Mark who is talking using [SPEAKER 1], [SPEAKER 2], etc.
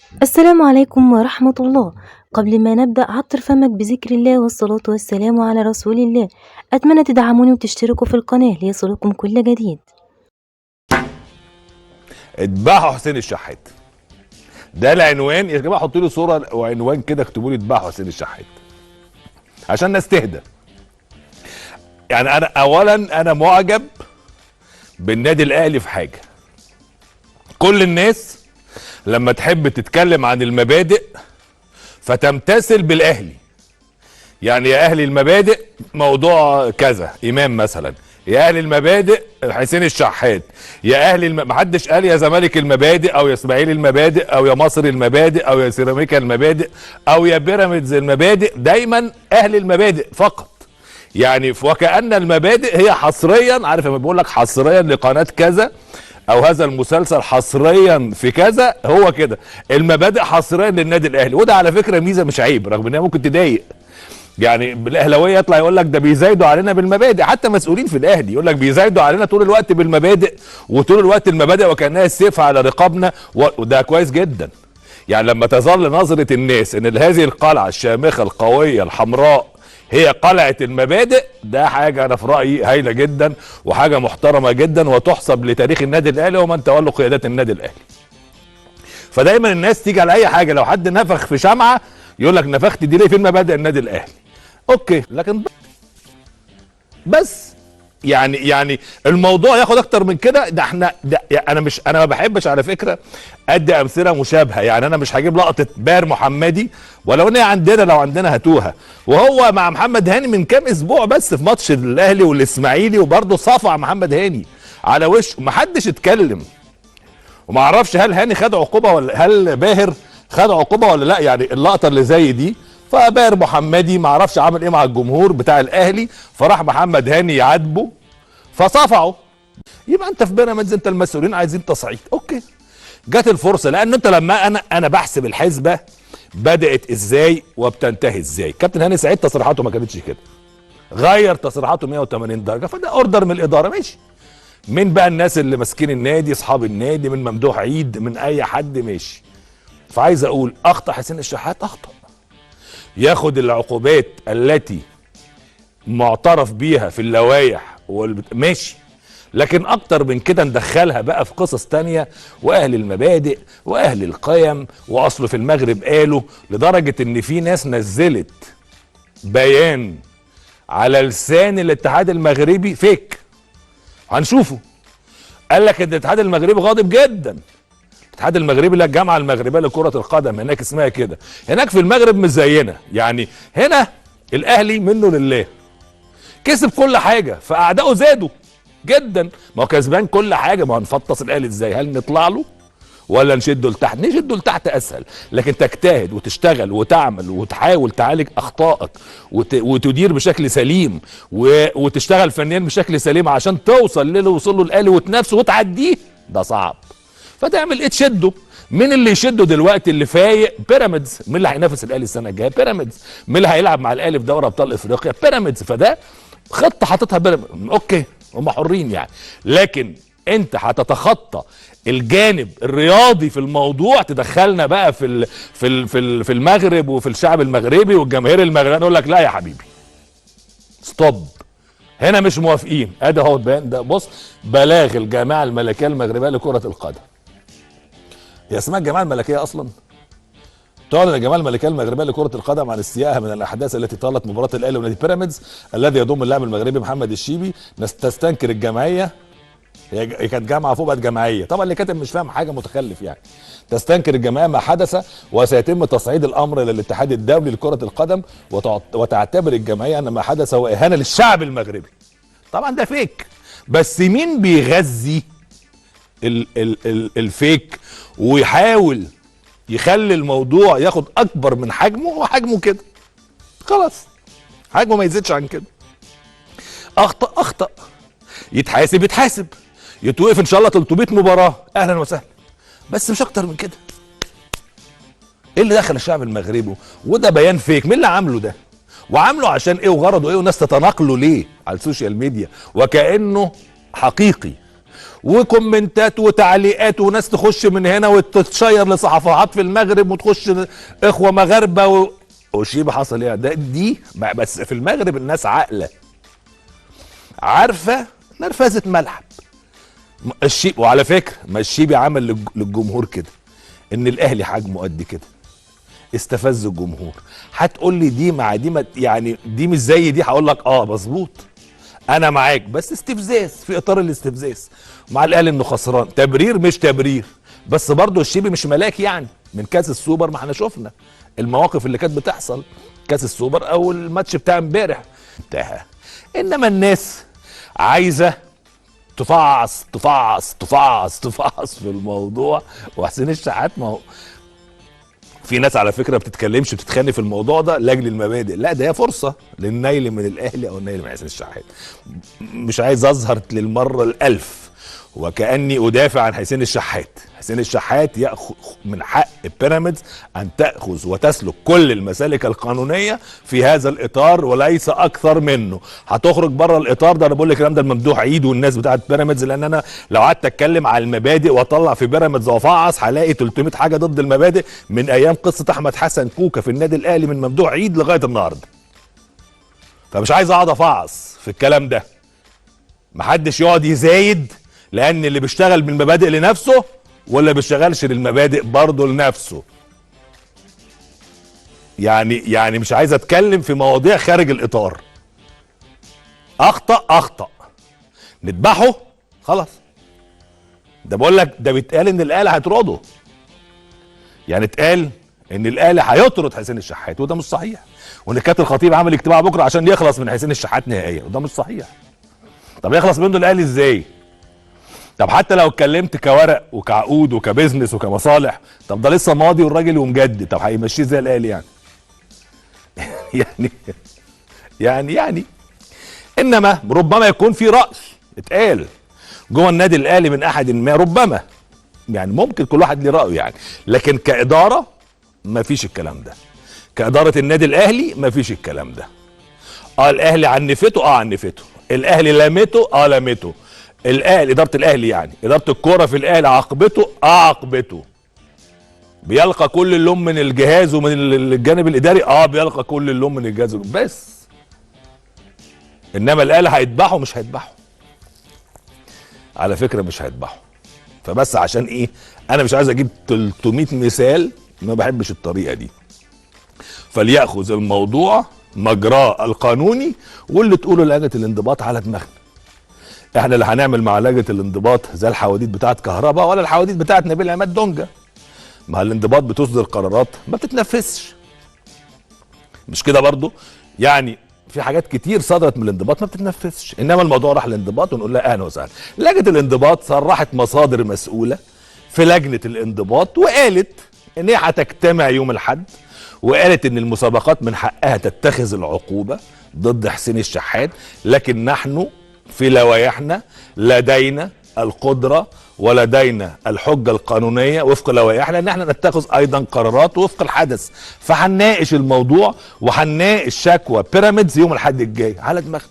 [SPEAKER 1] السلام عليكم ورحمة الله. قبل ما نبدأ عطر فمك بذكر الله والصلاة والسلام على رسول الله. أتمنى تدعموني وتشتركوا في القناة ليصلكم كل جديد.
[SPEAKER 2] اذبحوا حسين الشحات. ده العنوان يا جماعه، حطوا لي صوره وعنوان كده، اكتبوا لي اذبحوا حسين الشحات عشان الناس تهدى. يعني انا معجب بالنادي الاهلي في حاجه. كل الناس لما تحب تتكلم عن المبادئ فتمتثل بالاهلي. يعني يا اهلي المبادئ موضوع كذا، امام مثلا، يا اهلي المبادئ حسين الشحات، يا اهلي محدش قال يا زمالك المبادئ او يا اسماعيلي المبادئ او يا مصر المبادئ او يا سيراميكا المبادئ او يا بيراميدز المبادئ. دايما اهل المبادئ فقط. يعني وكأن المبادئ هي حصريا، عارف لما بيقول لك حصريا لقناة كذا او هذا المسلسل حصريا في كذا، هو كده المبادئ حصريا للنادي الاهلي. وده على فكرة ميزة مش عيب، رغم انها ممكن تضايق. يعني الاهلاويه يطلع يقول لك ده بيزايدوا علينا بالمبادئ، حتى مسؤولين في الاهلي يقول لك بيزايدوا علينا طول الوقت بالمبادئ، وطول الوقت المبادئ وكانها السيف على رقابنا، وده كويس جدا. يعني لما تظل نظره الناس ان هذه القلعه الشامخه القويه الحمراء هي قلعه المبادئ، ده حاجه انا في رايي هايله جدا وحاجه محترمه جدا وتحسب لتاريخ النادي الاهلي ومن تولوا قيادات النادي الاهلي. فدايما الناس تيجي على اي حاجه، لو حد نفخ في شمعه يقول لك نفخت دي ليه؟ فين مبادئ النادي الاهلي؟ اوكي، لكن بس يعني الموضوع ياخد اكتر من كده. ده احنا ده يعني انا ما بحبش على فكره ادي امثله مشابهه. يعني انا مش هجيب لقطه باهر محمدي، ولو ان هي عندنا، لو عندنا هاتوها، وهو مع محمد هاني من كام اسبوع بس في ماتش الاهلي والاسماعيلي، وبرضه صفع محمد هاني على وشه، محدش اتكلم. وما اعرفش هل هاني خد عقوبه ولا هل باهر خد عقوبه ولا لا. يعني اللقطه اللي زي دي، فباهر محمدي ما اعرفش عمل ايه مع الجمهور بتاع الاهلي، فراح محمد هاني يعاتبه فصفعه. يبقى انت في بيراميدز، انت المسؤولين عايزين تصعيد، اوكي. جت الفرصه، لان انت لما انا بحسب الحسبه بدات ازاي وبتنتهي ازاي. كابتن هاني سعيد تصريحاته ما كانتش كده، غير تصريحاته 180 درجه، فده اوردر من الاداره، ماشي. من بقى الناس اللي ماسكين النادي، اصحاب النادي، من ممدوح عيد، من اي حد، ماشي. فعايز اقول اخطا حسين الشحات، اخطا، ياخد العقوبات التي معترف بيها في اللوائح ماشي. لكن اكتر من كده ندخلها بقى في قصص تانية، واهل المبادئ واهل القيم، واصله في المغرب قالوا، لدرجة ان في ناس نزلت بيان على لسان الاتحاد المغربي فيك، هنشوفه. قال لك ان الاتحاد المغربي غاضب جدا. الاتحاد المغربي اللي الجامعه المغربيه لكره القدم هناك اسمها كده، هناك في المغرب مش زينا. يعني هنا الاهلي منه لله، كسب كل حاجه فاعدائه زادوا جدا. ما هو كسبان كل حاجه، ما هو هنفطس الاهلي ازاي؟ هل نطلع له ولا نشده لتحت؟ نشده لتحت اسهل، لكن تجتهد وتشتغل وتعمل وتحاول تعالج اخطائك وتدير بشكل سليم وتشتغل فنيا بشكل سليم عشان توصل للي وصل له الاهلي وتنافسه وتعديه، ده صعب. فتعمل ايه؟ تشده. مين اللي يشده دلوقتي؟ اللي فايق بيراميدز. مين اللي هينافس الاهلي السنه الجايه؟ بيراميدز. مين اللي هيلعب مع الاهلي في دوري ابطال افريقيا؟ بيراميدز. فده خطه حاططها بيراميدز، اوكي، هم حرين يعني. لكن انت هتتخطى الجانب الرياضي في الموضوع، تدخلنا بقى في المغرب وفي الشعب المغربي والجماهير المغربيه، نقول لك لا يا حبيبي، ستوب، هنا مش موافقين. ادي اهو بيان، ده بص، بلاغ الجامعه الملكيه المغربيه لكره القدم. هي اسمها الجماعه الملكيه اصلا؟ تعلن الجماعه الملكيه المغربيه لكره القدم عن استيائها من الاحداث التي طالت مباراه الاهلي ونادي بيراميدز الذي يضم اللاعب المغربي محمد الشيبي. تستنكر الجمعيه، هي كانت جامعه فوق بقت جمعيه، طبعا اللي كاتب مش فاهم حاجه، متخلف يعني. تستنكر الجمعيه ما حدث وسيتم تصعيد الامر الى الاتحاد الدولي لكره القدم، وتعتبر الجمعيه ان ما حدث هو اهانه للشعب المغربي. طبعا ده فيك، بس مين بيغذي الفيك ويحاول يخلي الموضوع ياخد اكبر من حجمه؟ وحجمه كده خلاص، حجمه ما يزيدش عن كده. اخطا اخطا، يتحاسب يتحاسب، يتوقف ان شاء الله 300 مباراه، اهلا وسهلا، بس مش اكتر من كده. ايه اللي دخل الشعب المغربي؟ وده بيان فيك، مين اللي عامله ده؟ وعامله عشان ايه؟ وغرضه ايه؟ والناس تتناقله ليه على السوشيال ميديا وكانه حقيقي وكومنتات وتعليقات وناس تخش من هنا وتتشير لصحافات في المغرب وتخش اخوه مغاربه وشيبه حصل ايه دي. بس في المغرب الناس عاقله عارفه نرفزه ملعب الشيب. وعلى فكره ما الشيبي عمل للجمهور كده، ان الاهلي حجمه قد كده استفز الجمهور. هتقول لي دي مع دي يعني دي مش زي دي، هقول لك مظبوط انا معاك، بس استفزاز في اطار الاستفزاز مع الاهلي انه خسران. تبرير مش تبرير، بس برضه الشيبي مش ملاك يعني. من كاس السوبر ما احنا شفنا المواقف اللي كانت بتحصل كاس السوبر او الماتش بتاع امبارح انتهى. انما الناس عايزه تفعص تفعص تفعص تفعص في الموضوع. وحسين الشحات ما هو في ناس على فكره بتتكلمش بتتخانق في الموضوع ده لاجل المبادئ، لا ده هي فرصه للنيل من الاهلي او النيل من حسين الشحات. مش عايز اظهر للمره الالف وكاني ادافع عن حسين الشحات. حسين الشحات ياخذ من حق بيراميدز ان تاخذ وتسلك كل المسالك القانونيه في هذا الاطار وليس اكثر منه. هتخرج بره الاطار ده، انا بقول لك الكلام ده لممدوح عيد والناس بتاعت بيراميدز، لان انا لو قعدت اتكلم على المبادئ واطلع في بيراميدز وافعص هلاقي 300 حاجه ضد المبادئ من ايام قصه احمد حسن كوكا في النادي الاهلي من ممدوح عيد لغايه النهارده. فمش عايز اقعد افعص في الكلام ده، محدش يقعد يزايد، لان اللي بيشتغل بالمبادئ لنفسه ولا بيشتغلش للمبادئ برضه لنفسه. يعني مش عايز اتكلم في مواضيع خارج الاطار. اخطا نذبحه خلاص. ده بقول لك ده بيتقال ان الاهلي هيطرده، يعني اتقال ان الاهلي هيطرد حسين الشحات وده مش صحيح، وان كابتن الخطيب عامل اجتماع بكره عشان يخلص من حسين الشحات نهائيا وده مش صحيح. طب يخلص منه الاهلي ازاي؟ طب حتى لو اتكلمت كورق وكعقود وكبزنس وكمصالح، طب ده لسه ماضي والراجل ومجدد، طب هيمشيه زي الاهلي يعني؟ يعني انما ربما يكون في راي اتقال جوه النادي الاهلي من احد ما، ربما يعني ممكن كل واحد ليه رايه يعني، لكن كاداره ما فيش الكلام ده. كاداره النادي الاهلي ما فيش الكلام ده. الاهلي عنفته عنفته، الاهلي لامته لامته، الاهلي اداره الاهلي يعني اداره الكوره في الاهلي عاقبته عاقبته. بيلقى كل اللوم من الجهاز ومن الجانب الاداري، بيلقى كل اللوم من الجهاز بس. انما الاهلي هيذبحه مش هيذبحه على فكره، مش هيذبحه. فبس عشان ايه انا مش عايز اجيب 300 مثال، ما بحبش الطريقه دي. فليأخذ الموضوع مجراه القانوني، واللي تقوله لجنه الانضباط على دماغنا. احنا اللي هنعمل مع لجنه الانضباط زي الحواديت بتاعت كهرباء ولا الحواديت بتاعت نبيل عماد دونجا. ما الانضباط بتصدر قرارات ما بتتنفذش، مش كده برضو؟ يعني في حاجات كتير صدرت من الانضباط ما بتتنفذش، انما الموضوع راح الانضباط ونقول لها اهلا وسهلا. لجنه الانضباط صرحت مصادر مسؤوله في لجنه الانضباط وقالت ان هي هتجتمع يوم الاحد، وقالت ان المسابقات من حقها تتخذ العقوبه ضد حسين الشحات، لكن نحن في لوائحنا لدينا القدره ولدينا الحجه القانونيه وفق لوائحنا ان احنا نتخذ ايضا قرارات وفق الحدث. فهنناقش الموضوع وهنناقش شكوى بيراميدز يوم الاحد الجاي على دماغنا.